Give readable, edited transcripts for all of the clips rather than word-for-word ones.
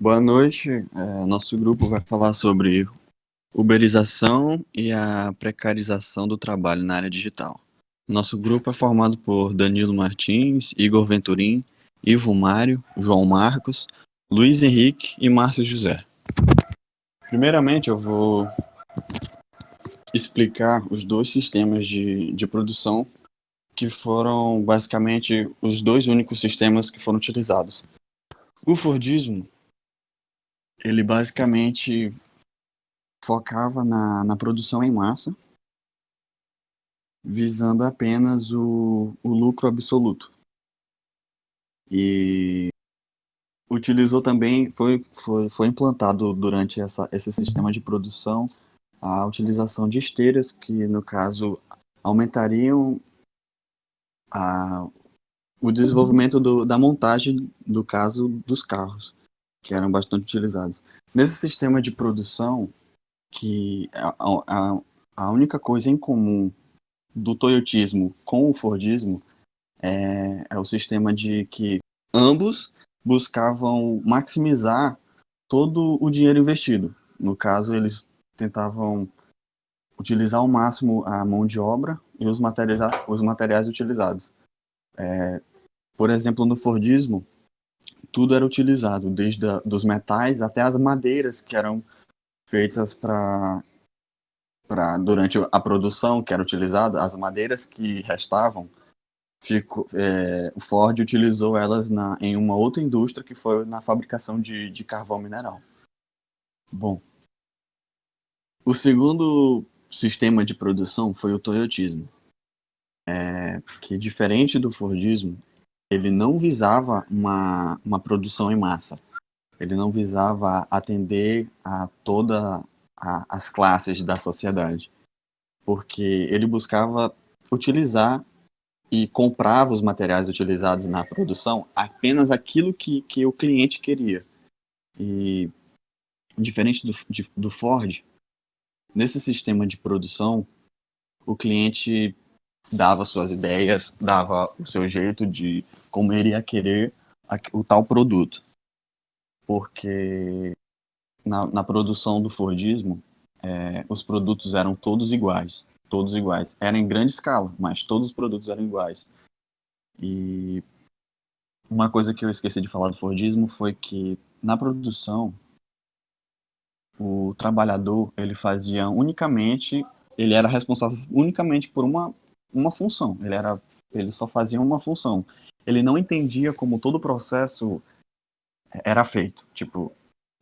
Boa noite. Nosso grupo vai falar sobre uberização e a precarização do trabalho na área digital. Nosso grupo é formado por Danilo Martins, Igor Venturim, Ivo Mário, João Marcos, Luiz Henrique e Márcio José. Primeiramente, eu vou explicar os dois sistemas de produção que foram basicamente os dois únicos sistemas que foram utilizados. O Fordismo, ele basicamente focava na produção em massa, visando apenas o lucro absoluto. E utilizou também, foi implantado durante esse sistema de produção a utilização de esteiras, que no caso aumentariam o desenvolvimento da montagem, do caso dos carros, que eram bastante utilizados. Nesse sistema de produção, que a única coisa em comum do toyotismo com o fordismo é o sistema de que ambos buscavam maximizar todo o dinheiro investido. No caso, eles tentavam utilizar ao máximo a mão de obra e os materiais utilizados. Por exemplo, no fordismo, tudo era utilizado, desde dos metais até as madeiras que eram feitas durante a produção, que era utilizada, as madeiras que restavam, o Ford utilizou elas em uma outra indústria, que foi na fabricação de carvão mineral. Bom, o segundo sistema de produção foi o toyotismo, que, diferente do fordismo, ele não visava uma produção em massa. Ele não visava atender a todas as classes da sociedade, porque ele buscava utilizar e comprava os materiais utilizados na produção apenas aquilo que o cliente queria. E, diferente do Ford, nesse sistema de produção, o cliente dava suas ideias, dava o seu jeito de como ele ia querer o tal produto. Porque na produção do Fordismo, os produtos eram todos iguais. Todos iguais. Era em grande escala, mas todos os produtos eram iguais. E uma coisa que eu esqueci de falar do Fordismo foi que, na produção, o trabalhador, ele era responsável unicamente por uma função. Ele só fazia uma função. Ele não entendia como todo o processo era feito. Tipo,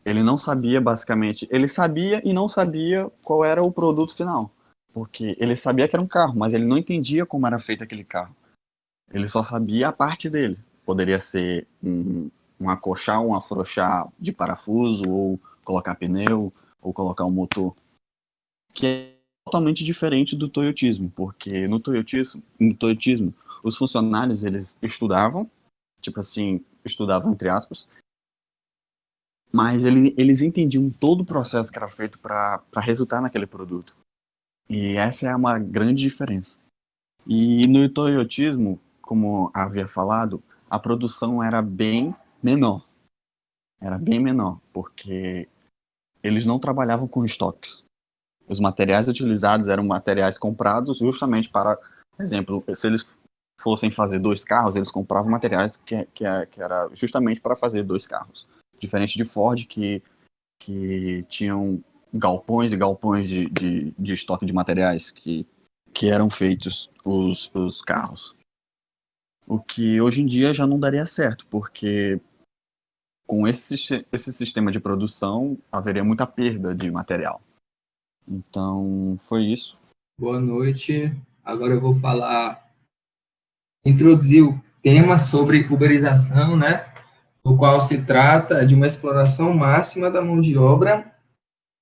ele não sabia basicamente, ele sabia e não sabia qual era o produto final. Porque ele sabia que era um carro, mas ele não entendia como era feito aquele carro. Ele só sabia a parte dele. Poderia ser um acochar, um afrouxar de parafuso, ou colocar pneu, ou colocar um motor. Que é totalmente diferente do toyotismo, porque no toyotismo os funcionários, eles estudavam, tipo assim, estudavam entre aspas, mas eles entendiam todo o processo que era feito para resultar naquele produto. E essa é uma grande diferença. E no toyotismo, como havia falado, a produção era bem menor. Era bem menor, porque eles não trabalhavam com estoques. Os materiais utilizados eram materiais comprados justamente para, por exemplo, se eles fossem fazer 2 carros, eles compravam materiais que era justamente para fazer 2 carros. Diferente de Ford, que tinham galpões e galpões de estoque de materiais que eram feitos os carros. O que hoje em dia já não daria certo, porque com esse sistema de produção haveria muita perda de material. Então, foi isso. Boa noite. Agora eu vou introduzir o tema sobre uberização, né? O qual se trata de uma exploração máxima da mão de obra,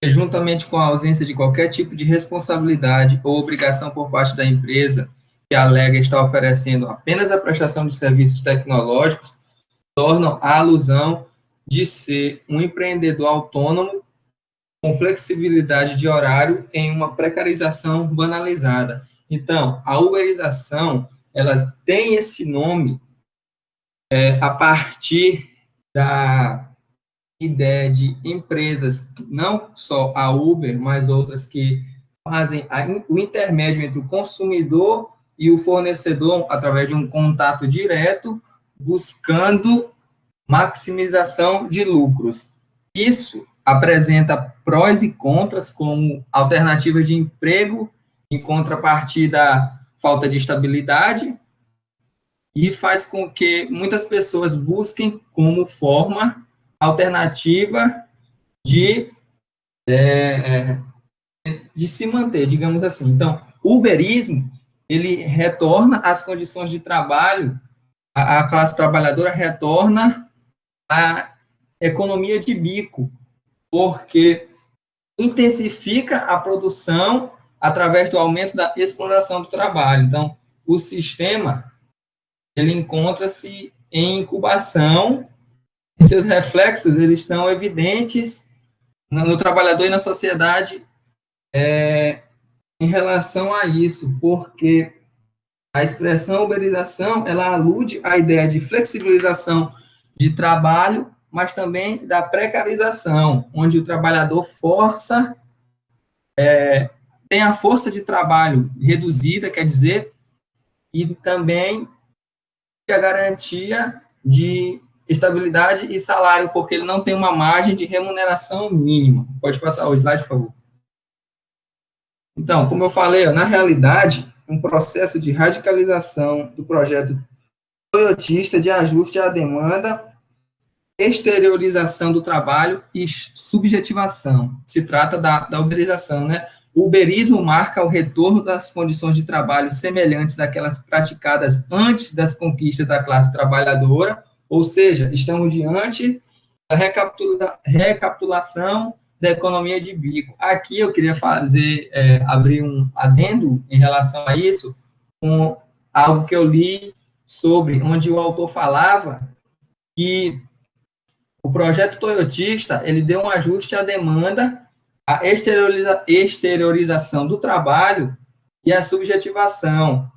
que, juntamente com a ausência de qualquer tipo de responsabilidade ou obrigação por parte da empresa que alega estar oferecendo apenas a prestação de serviços tecnológicos, tornam a alusão de ser um empreendedor autônomo com flexibilidade de horário em uma precarização banalizada. Então, a uberização, ela tem esse nome a partir ideia de empresas, não só a Uber, mas outras que fazem o intermédio entre o consumidor e o fornecedor através de um contato direto, buscando maximização de lucros. Isso apresenta prós e contras, como alternativa de emprego em contrapartida à falta de estabilidade, e faz com que muitas pessoas busquem como forma alternativa de, de se manter, digamos assim. Então, o uberismo, ele retorna às condições de trabalho, a classe trabalhadora retorna à economia de bico, porque intensifica a produção através do aumento da exploração do trabalho. Então, o sistema, ele encontra-se em incubação, e seus reflexos, eles estão evidentes no trabalhador e na sociedade em relação a isso, porque a expressão uberização, ela alude à ideia de flexibilização de trabalho, mas também da precarização, onde o trabalhador tem a força de trabalho reduzida, quer dizer, e também a garantia de estabilidade e salário, porque ele não tem uma margem de remuneração mínima. Pode passar o slide, por favor. Então, como eu falei, na realidade, um processo de radicalização do projeto toyotista de ajuste à demanda, exteriorização do trabalho e subjetivação. Se trata da uberização, né? O uberismo marca o retorno das condições de trabalho semelhantes daquelas praticadas antes das conquistas da classe trabalhadora, ou seja, estamos diante da recapitulação da economia de bico. Aqui eu queria abrir um adendo em relação a isso, com algo que eu li sobre, onde o autor falava que o projeto toyotista, ele deu um ajuste à demanda, a exteriorização do trabalho e a subjetivação.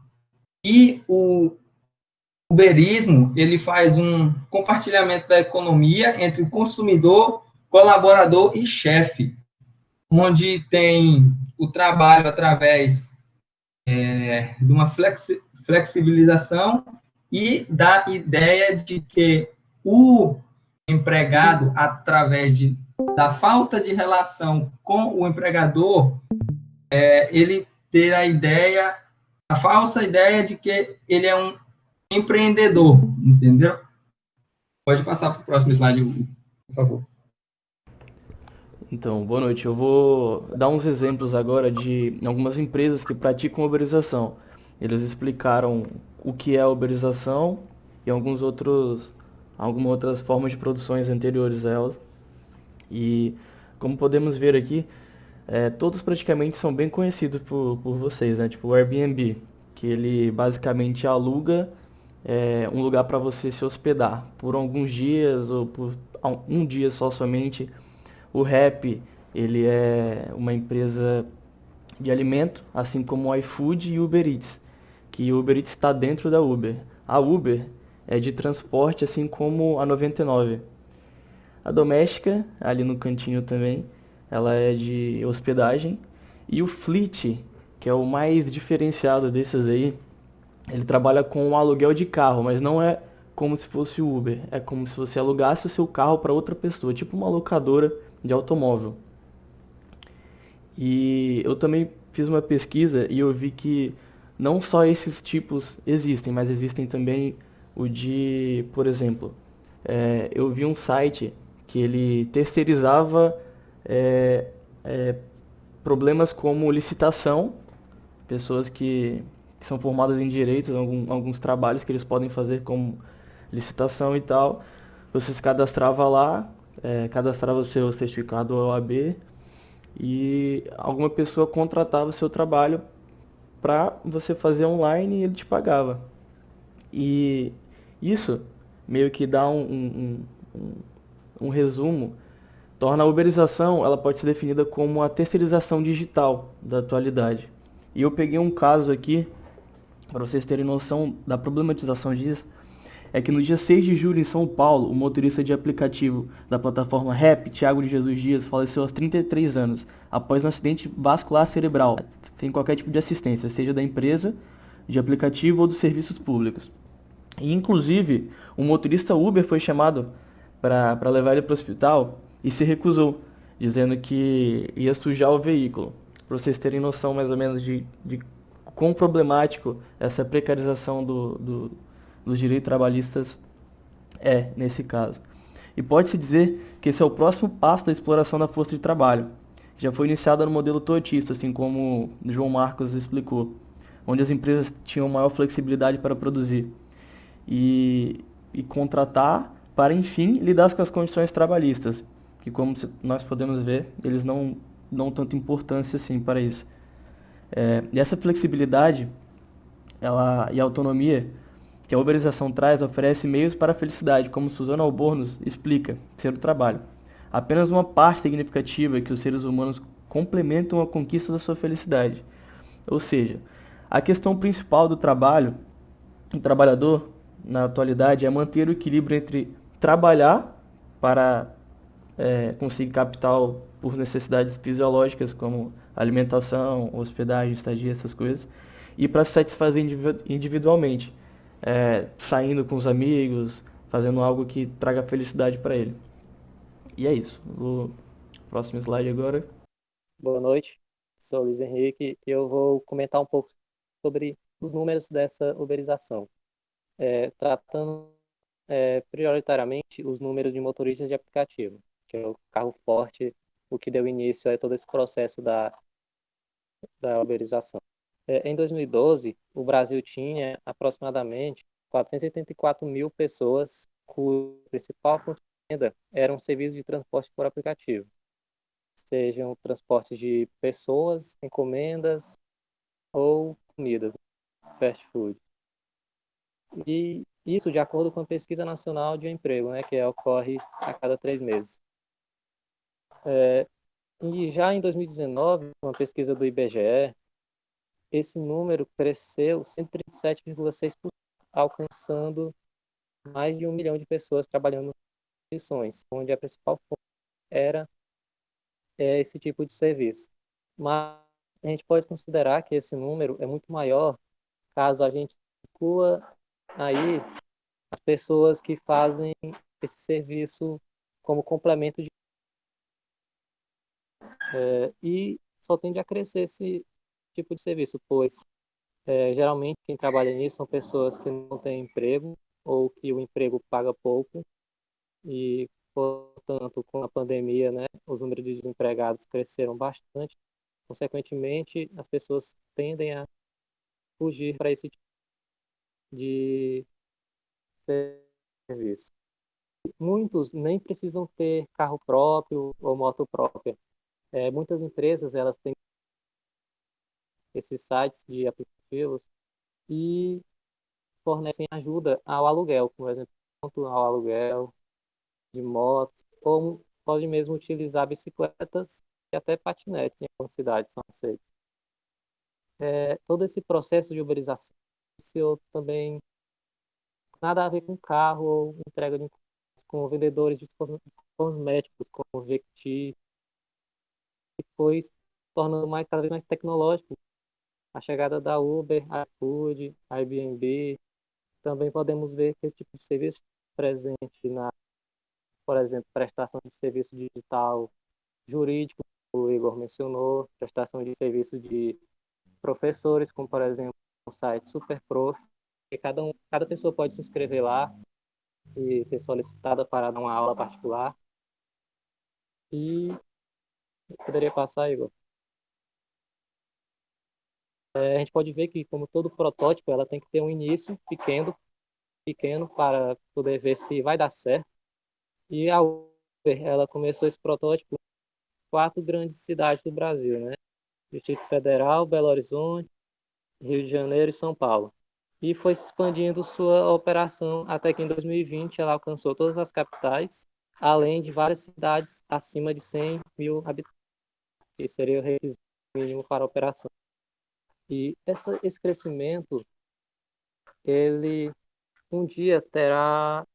E o uberismo, ele faz um compartilhamento da economia entre o consumidor, colaborador e chefe, onde tem o trabalho através de uma flexibilização e da ideia de que o empregado, através da falta de relação com o empregador, ele ter a falsa ideia de que ele é um empreendedor, entendeu? Pode passar para o próximo slide, por favor. Então, boa noite. Eu vou dar uns exemplos agora de algumas empresas que praticam uberização. Eles explicaram o que é a uberização e algumas outras formas de produções anteriores a ela. E como podemos ver aqui, todos praticamente são bem conhecidos por vocês, né? Tipo o Airbnb, que ele basicamente aluga um lugar para você se hospedar por alguns dias ou por um dia só somente. O Rappi, ele é uma empresa de alimento, assim como o iFood e o Uber Eats, que o Uber Eats está dentro da Uber. A Uber é de transporte, assim como a 99. A Doméstica, ali no cantinho também, ela é de hospedagem. E o Fleet, que é o mais diferenciado desses aí, ele trabalha com o aluguel de carro, mas não é como se fosse o Uber. É como se você alugasse o seu carro para outra pessoa, tipo uma locadora de automóvel. E eu também fiz uma pesquisa e eu vi que não só esses tipos existem, mas existem também o de, por exemplo, eu vi um site que ele terceirizava problemas como licitação, pessoas que são formadas em direitos, alguns trabalhos que eles podem fazer como licitação e tal. Você se cadastrava lá, cadastrava o seu certificado OAB e alguma pessoa contratava o seu trabalho para você fazer online e ele te pagava. E isso meio que dá um resumo, torna a uberização, ela pode ser definida como a terceirização digital da atualidade. E eu peguei um caso aqui, para vocês terem noção da problematização disso, é que no dia 6 de julho, em São Paulo, o motorista de aplicativo da plataforma Rap, Thiago de Jesus Dias, faleceu aos 33 anos, após um acidente vascular cerebral, sem qualquer tipo de assistência, seja da empresa, de aplicativo ou dos serviços públicos. E, inclusive, o motorista Uber foi chamado para levar ele para o hospital e se recusou, dizendo que ia sujar o veículo. Para vocês terem noção mais ou menos de quão problemático essa precarização dos direitos trabalhistas é nesse caso. E pode-se dizer que esse é o próximo passo da exploração da força de trabalho, que já foi iniciada no modelo toyotista, assim como João Marcos explicou, onde as empresas tinham maior flexibilidade para produzir e contratar para, enfim, lidar com as condições trabalhistas, que, como nós podemos ver, eles não dão tanta importância assim para isso. E essa flexibilidade e autonomia que a uberização traz oferece meios para a felicidade, como Susana Albornoz explica, ser o trabalho. Apenas uma parte significativa que os seres humanos complementam a conquista da sua felicidade. Ou seja, a questão principal do trabalho, do trabalhador, na atualidade, é manter o equilíbrio entre trabalhar para conseguir capital por necessidades fisiológicas, como alimentação, hospedagem, estadia, essas coisas, e para se satisfazer individualmente, saindo com os amigos, fazendo algo que traga felicidade para ele. E é isso. Próximo slide agora. Boa noite, sou Luiz Henrique e eu vou comentar um pouco sobre os números dessa uberização, tratando prioritariamente os números de motoristas de aplicativo, que é o carro forte, o que deu início a todo esse processo da uberização. Em 2012, o Brasil tinha aproximadamente 484 mil pessoas cuja principal fonte de renda eram serviços de transporte por aplicativo, sejam transportes de pessoas, encomendas ou comidas, fast food. E isso de acordo com a Pesquisa Nacional de Emprego, né, que ocorre a cada 3 meses. E já em 2019, uma pesquisa do IBGE, esse número cresceu 137,6%, alcançando mais de 1 milhão de pessoas trabalhando em instituições, onde a principal fonte era esse tipo de serviço. Mas a gente pode considerar que esse número é muito maior caso a gente inclua aí as pessoas que fazem esse serviço como complemento e só tende a crescer esse tipo de serviço, pois geralmente quem trabalha nisso são pessoas que não têm emprego ou que o emprego paga pouco e, portanto, com a pandemia, né, os números de desempregados cresceram bastante. Consequentemente, as pessoas tendem a fugir para esse tipo de serviço. Muitos nem precisam ter carro próprio ou moto própria. Muitas empresas elas têm esses sites de aplicativos e fornecem ajuda ao aluguel, por exemplo, quanto ao aluguel de motos, ou pode mesmo utilizar bicicletas e até patinetes em algumas cidades são aceitos. Todo esse processo de uberização iniciou também nada a ver com carro ou entrega de com vendedores de cosméticos, como Jequiti, e foi se tornando cada vez mais tecnológico. A chegada da Uber, iFood, Airbnb, também podemos ver que esse tipo de serviço é presente na, por exemplo, prestação de serviço digital jurídico, o Igor mencionou, prestação de serviço de professores, como por exemplo o site Superprof, que cada pessoa pode se inscrever lá e ser solicitada para dar uma aula particular. E poderia passar, Igor. A gente pode ver que, como todo protótipo, ela tem que ter um início pequeno para poder ver se vai dar certo. E a Uber, ela começou esse protótipo em 4 grandes cidades do Brasil, né? Distrito Federal, Belo Horizonte, Rio de Janeiro e São Paulo. E foi se expandindo sua operação até que em 2020 ela alcançou todas as capitais, além de várias cidades acima de 100 mil habitantes, que seria o requisito mínimo para a operação. E esse crescimento, ele um dia terá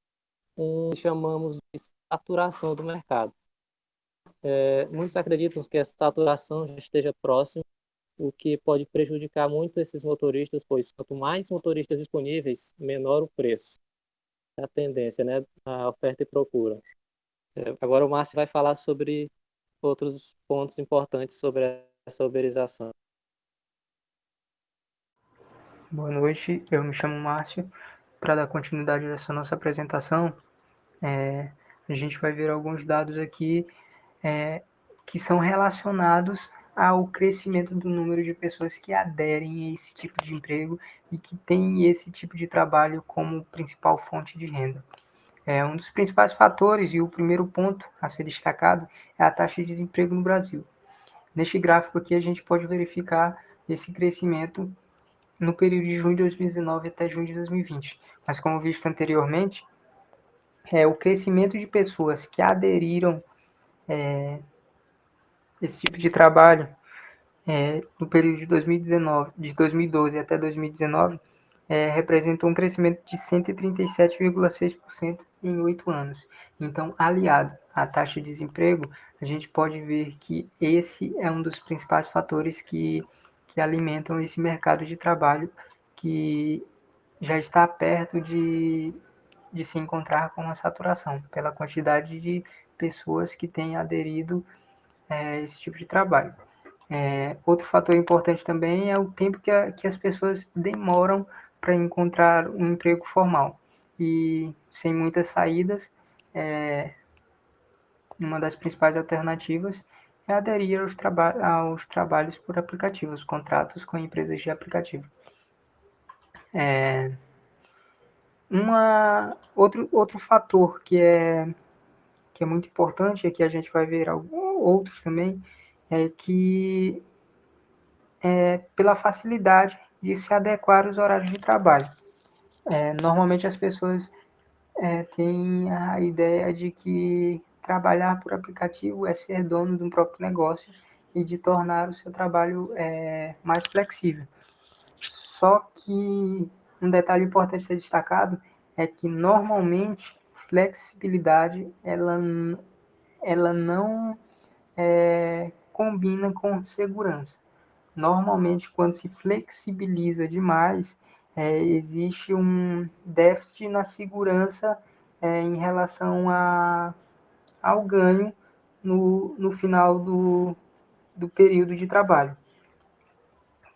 que chamamos de saturação do mercado. Muitos acreditam que essa saturação já esteja próxima, o que pode prejudicar muito esses motoristas, pois quanto mais motoristas disponíveis, menor o preço. É a tendência, né? A oferta e procura. Agora o Márcio vai falar sobre outros pontos importantes sobre essa uberização. Boa noite, eu me chamo Márcio. Para dar continuidade a essa nossa apresentação, a gente vai ver alguns dados aqui que são relacionados ao crescimento do número de pessoas que aderem a esse tipo de emprego e que têm esse tipo de trabalho como principal fonte de renda. Um dos principais fatores e o primeiro ponto a ser destacado é a taxa de desemprego no Brasil. Neste gráfico aqui a gente pode verificar esse crescimento no período de junho de 2019 até junho de 2020. Mas como visto anteriormente, o crescimento de pessoas que aderiram esse tipo de trabalho no período de 2019, de 2012 até 2019, representou um crescimento de 137,6% em 8 anos. Então, aliado à taxa de desemprego, a gente pode ver que esse é um dos principais fatores que alimentam esse mercado de trabalho que já está perto de se encontrar com uma saturação, pela quantidade de pessoas que têm aderido a esse tipo de trabalho. Outro fator importante também é o tempo que as pessoas demoram para encontrar um emprego formal. E sem muitas saídas, uma das principais alternativas é aderir aos trabalhos por aplicativos, contratos com empresas de aplicativo. Outro fator que é muito importante, e aqui a gente vai ver outros também, é que pela facilidade de se adequar aos horários de trabalho. Normalmente as pessoas têm a ideia de que trabalhar por aplicativo é ser dono de um próprio negócio e de tornar o seu trabalho mais flexível. Só que um detalhe importante a ser destacado é que normalmente flexibilidade ela não combina com segurança. Normalmente, quando se flexibiliza demais, existe um déficit na segurança em relação ao ganho no final do período de trabalho.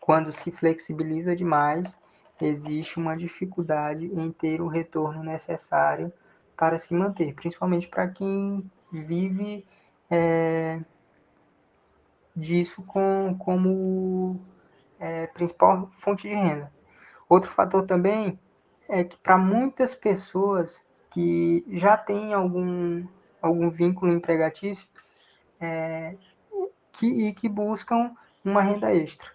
Quando se flexibiliza demais, existe uma dificuldade em ter o retorno necessário para se manter, principalmente para quem vive disso como principal fonte de renda. Outro fator também é que para muitas pessoas que já têm algum vínculo empregatício e que buscam uma renda extra.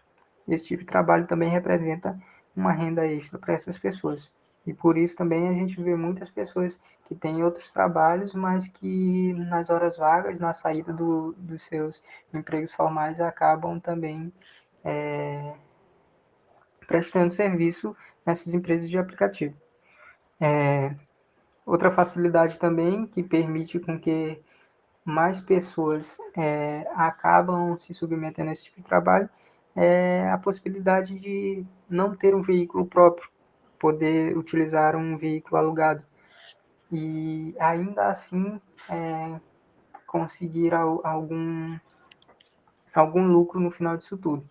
Esse tipo de trabalho também representa uma renda extra para essas pessoas. E por isso também a gente vê muitas pessoas que têm outros trabalhos, mas que nas horas vagas, na saída dos seus empregos formais, acabam também prestando serviço nessas empresas de aplicativo. Outra facilidade também que permite com que mais pessoas acabam se submetendo a esse tipo de trabalho é a possibilidade de não ter um veículo próprio, poder utilizar um veículo alugado e ainda assim conseguir algum lucro no final disso tudo.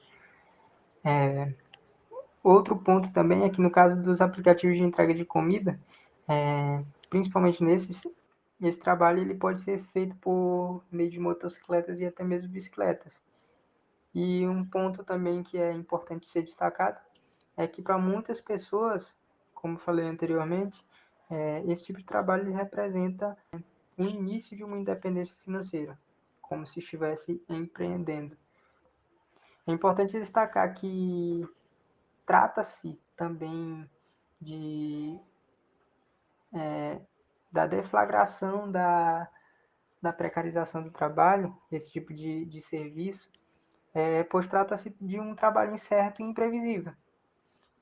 Outro ponto também é que no caso dos aplicativos de entrega de comida, principalmente esse trabalho ele pode ser feito por meio de motocicletas e até mesmo bicicletas. E um ponto também que é importante ser destacado é que para muitas pessoas, como falei anteriormente, esse tipo de trabalho representa o início de uma independência financeira, como se estivesse empreendendo. É importante destacar que trata-se também da deflagração da precarização do trabalho, esse tipo de serviço, pois trata-se de um trabalho incerto e imprevisível,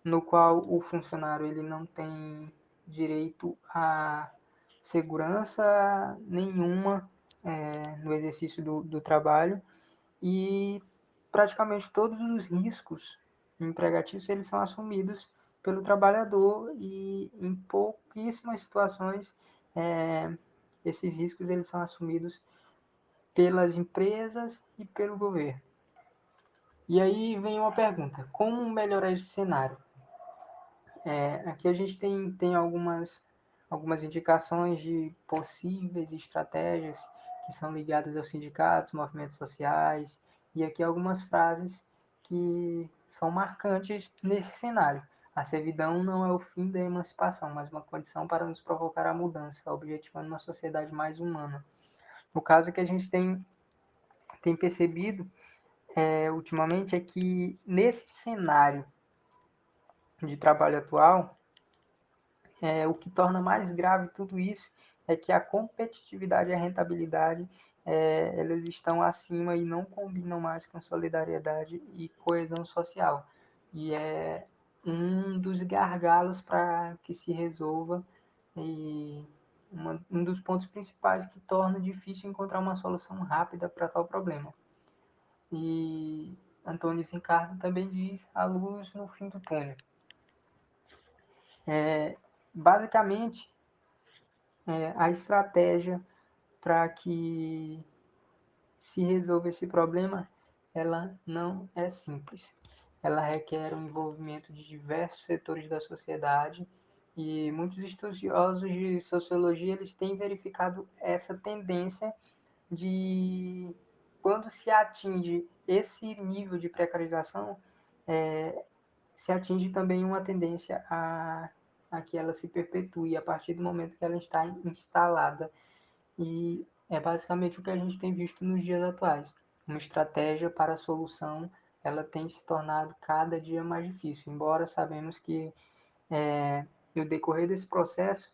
no qual o funcionário ele não tem direito a segurança nenhuma no exercício do trabalho, e praticamente todos os riscos empregatícios eles são assumidos pelo trabalhador, e em pouquíssimas situações esses riscos eles são assumidos pelas empresas e pelo governo. E aí vem uma pergunta: como melhorar esse cenário? Aqui a gente tem algumas indicações de possíveis estratégias que são ligadas aos sindicatos, movimentos sociais, e aqui algumas frases que são marcantes nesse cenário. A servidão não é o fim da emancipação, mas uma condição para nos provocar a mudança, objetivando uma sociedade mais humana. No caso que a gente tem percebido ultimamente é que nesse cenário de trabalho atual, o que torna mais grave tudo isso é que a competitividade e a rentabilidade elas estão acima e não combinam mais com solidariedade e coesão social. E é um dos gargalos para que se resolva, e um dos pontos principais que torna difícil encontrar uma solução rápida para tal problema. E Antônio Zincardo também diz a luz no fim do túnel. Basicamente, a estratégia para que se resolva esse problema, ela não é simples. Ela requer o envolvimento de diversos setores da sociedade, e muitos estudiosos de sociologia eles têm verificado essa tendência de, quando se atinge esse nível de precarização, se atinge também uma tendência a que ela se perpetue a partir do momento que ela está instalada. E é basicamente o que a gente tem visto nos dias atuais. Uma estratégia para a solução, ela tem se tornado cada dia mais difícil, embora sabemos que no decorrer desse processo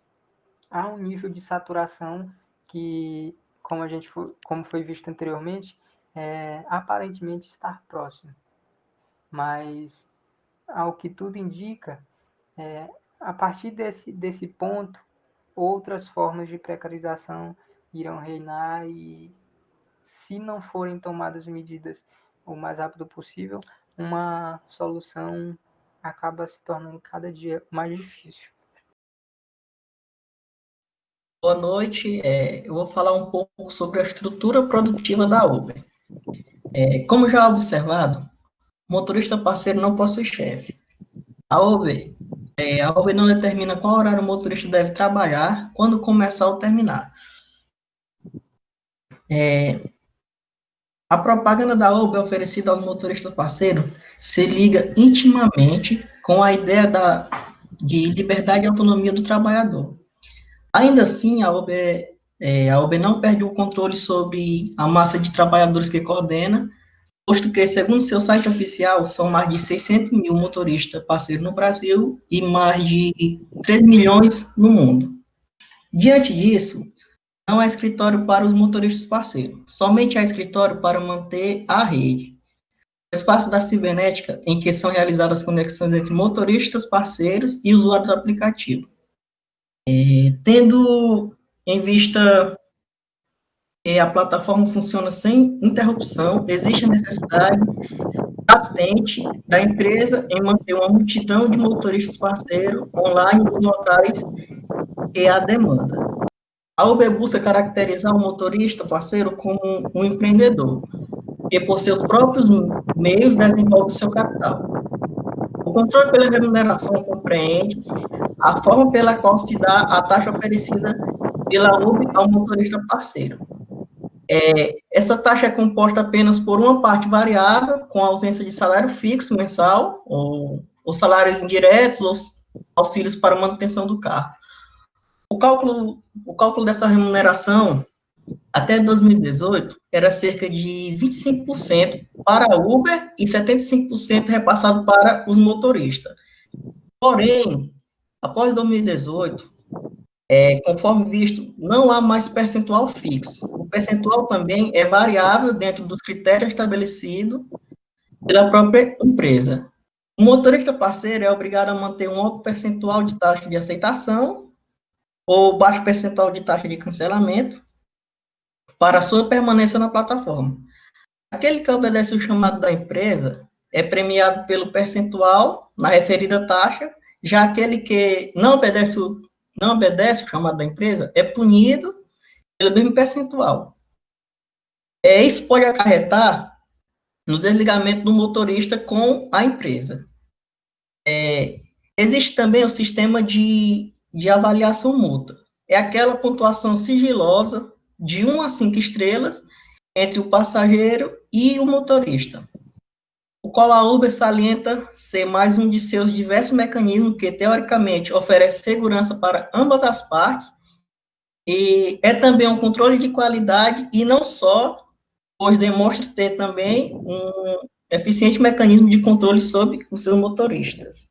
há um nível de saturação que, como foi visto anteriormente, aparentemente está próximo. Mas, ao que tudo indica, a partir desse ponto, outras formas de precarização irão reinar, e se não forem tomadas medidas o mais rápido possível, uma solução acaba se tornando cada dia mais difícil. Boa noite, eu vou falar um pouco sobre a estrutura produtiva da Uber. Como já observado, o motorista parceiro não possui chefe. A Uber não determina qual horário o motorista deve trabalhar, quando começar ou terminar. A propaganda da Uber oferecida ao motorista parceiro se liga intimamente com a ideia de liberdade e autonomia do trabalhador. Ainda assim, a Uber não perde o controle sobre a massa de trabalhadores que coordena, posto que, segundo seu site oficial, são mais de 600 mil motoristas parceiros no Brasil e mais de 3 milhões no mundo. Diante disso, não há escritório para os motoristas parceiros, somente há escritório para manter a rede. O espaço da cibernética em que são realizadas as conexões entre motoristas parceiros e usuários do aplicativo. Tendo em vista que a plataforma funciona sem interrupção, existe a necessidade latente da empresa em manter uma multidão de motoristas parceiros online nos locais que há demanda. A Uber busca caracterizar o motorista parceiro como um empreendedor, que por seus próprios meios desenvolve seu capital. O controle pela remuneração compreende a forma pela qual se dá a taxa oferecida pela Uber ao motorista parceiro. Essa taxa é composta apenas por uma parte variável, com ausência de salário fixo mensal, ou salários indiretos, ou auxílios para manutenção do carro. O cálculo dessa remuneração, até 2018, era cerca de 25% para a Uber e 75% repassado para os motoristas. Porém, após 2018, conforme visto, não há mais percentual fixo. O percentual também é variável dentro dos critérios estabelecidos pela própria empresa. O motorista parceiro é obrigado a manter um alto percentual de taxa de aceitação ou baixo percentual de taxa de cancelamento para sua permanência na plataforma. Aquele que obedece o chamado da empresa é premiado pelo percentual na referida taxa, já aquele que não obedece o chamado da empresa é punido pelo mesmo percentual. Isso pode acarretar no desligamento do motorista com a empresa. Existe também o sistema de avaliação mútua. É aquela pontuação sigilosa de 1 a 5 estrelas entre o passageiro e o motorista, o qual a Uber salienta ser mais um de seus diversos mecanismos que, teoricamente, oferece segurança para ambas as partes, e é também um controle de qualidade, e não só, pois demonstra ter também um eficiente mecanismo de controle sobre os seus motoristas.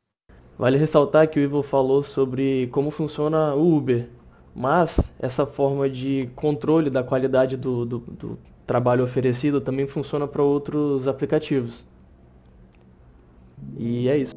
Vale ressaltar que o Ivo falou sobre como funciona o Uber, mas essa forma de controle da qualidade do trabalho oferecido também funciona para outros aplicativos. E é isso.